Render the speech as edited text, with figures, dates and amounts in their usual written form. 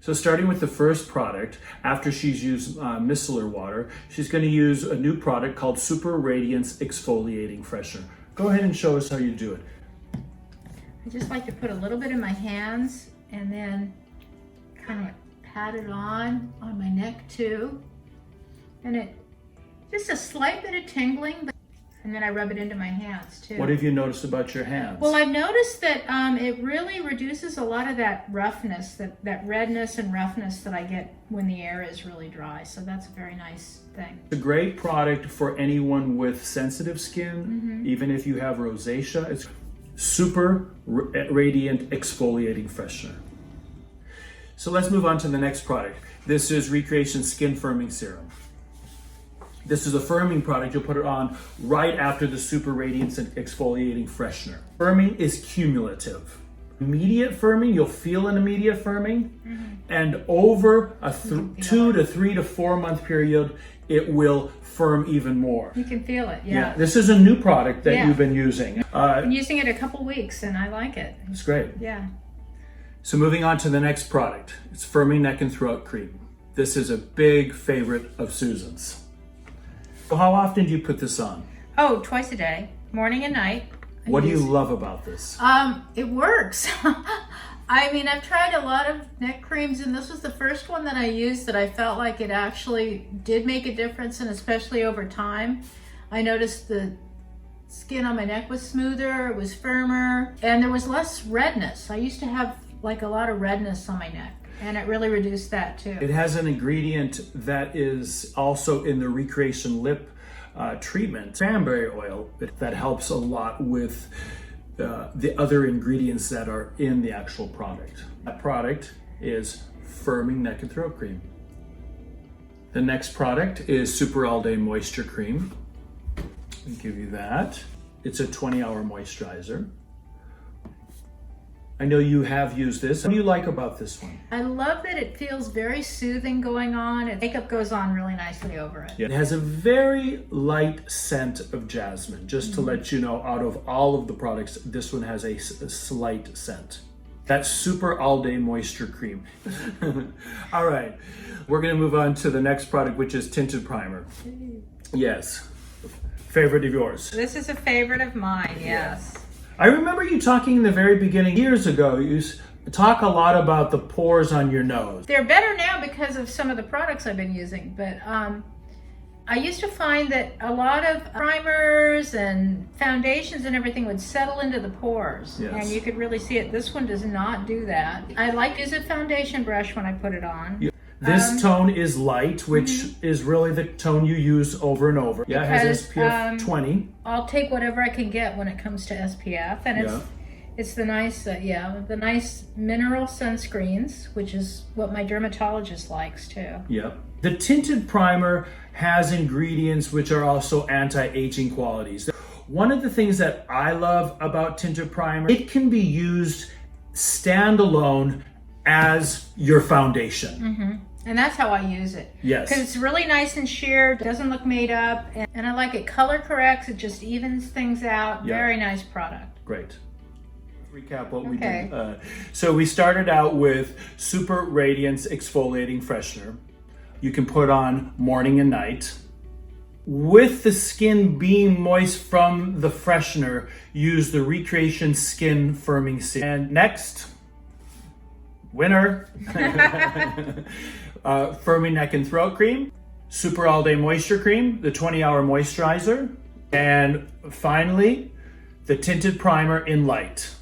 So starting with the first product, after she's used micellar water, she's going to use a new product called Super Radiance Exfoliating Freshener. Go ahead and show us how you do it. I just like to put a little bit in my hands and then kind of pat it on my neck too. And it just a slight bit of tingling, and then I rub it into my hands too. What have you noticed about your hands? Well, I've noticed that it really reduces a lot of that roughness, that redness and roughness that I get when the air is really dry. So that's a very nice thing. It's a great product for anyone with sensitive skin, even if you have rosacea. It's Super Radiant Exfoliating Freshener. So let's move on to the next product. This is Recreation Skin Firming Serum. This is a firming product. You'll put it on right after the Super Radiance Exfoliating Freshener. Firming is cumulative. Immediate firming, you'll feel an immediate firming, and over a 2 to 3 to 4 month period, it will firm even more. You can feel it, yeah. This is a new product that you've been using. I've been using it a couple weeks and I like it. It's great. Yeah. So moving on to the next product. It's Firming Neck and Throat Cream. This is a big favorite of Susan's. So how often do you put this on? Oh, twice a day, morning and night. What do you love about this? It works. I mean, I've tried a lot of neck creams, and this was the first one that I used that I felt like it actually did make a difference, and especially over time. I noticed the skin on my neck was smoother, it was firmer, and there was less redness. I used to have like a lot of redness on my neck, and it really reduced that too. It has an ingredient that is also in the Recreation Lip treatment, cranberry oil, that helps a lot with the other ingredients that are in the actual product. That product is Firming Neck and Throat Cream. The next product is Super All Day Moisture Cream. I'll give you that. It's a 20-hour moisturizer. I know you have used this. What do you like about this one? I love that it feels very soothing going on. Makeup goes on really nicely over it. Yeah. It has a very light scent of jasmine. Just to let you know, out of all of the products, this one has a slight scent. That's Super All Day Moisture Cream. All right, we're gonna move on to the next product, which is Tinted Primer. Yes, favorite of yours. This is a favorite of mine, yes. I remember you talking in the very beginning, years ago, you talk a lot about the pores on your nose. They're better now because of some of the products I've been using, but I used to find that a lot of primers and foundations and everything would settle into the pores, and you could really see it. This one does not do that. I like to use a foundation brush when I put it on. This tone is light, which is really the tone you use over and over. Yeah, it has SPF 20. I'll take whatever I can get when it comes to SPF, and it's the nice, the nice mineral sunscreens, which is what my dermatologist likes too. Yeah. The Tinted Primer has ingredients which are also anti-aging qualities. One of the things that I love about Tinted Primer, it can be used standalone as your foundation. And that's how I use it. Yes. Because it's really nice and sheer, doesn't look made up, and I like it color corrects, it just evens things out. Very nice product. Great. Recap what we did. So we started out with Super Radiance Exfoliating Freshener. You can put on morning and night. With the skin being moist from the freshener, use the Recreation Skin Firming Serum. And next, winner, Firming Neck and Throat Cream, Super All Day Moisture Cream, the 20-hour moisturizer, and finally, the Tinted Primer in Light.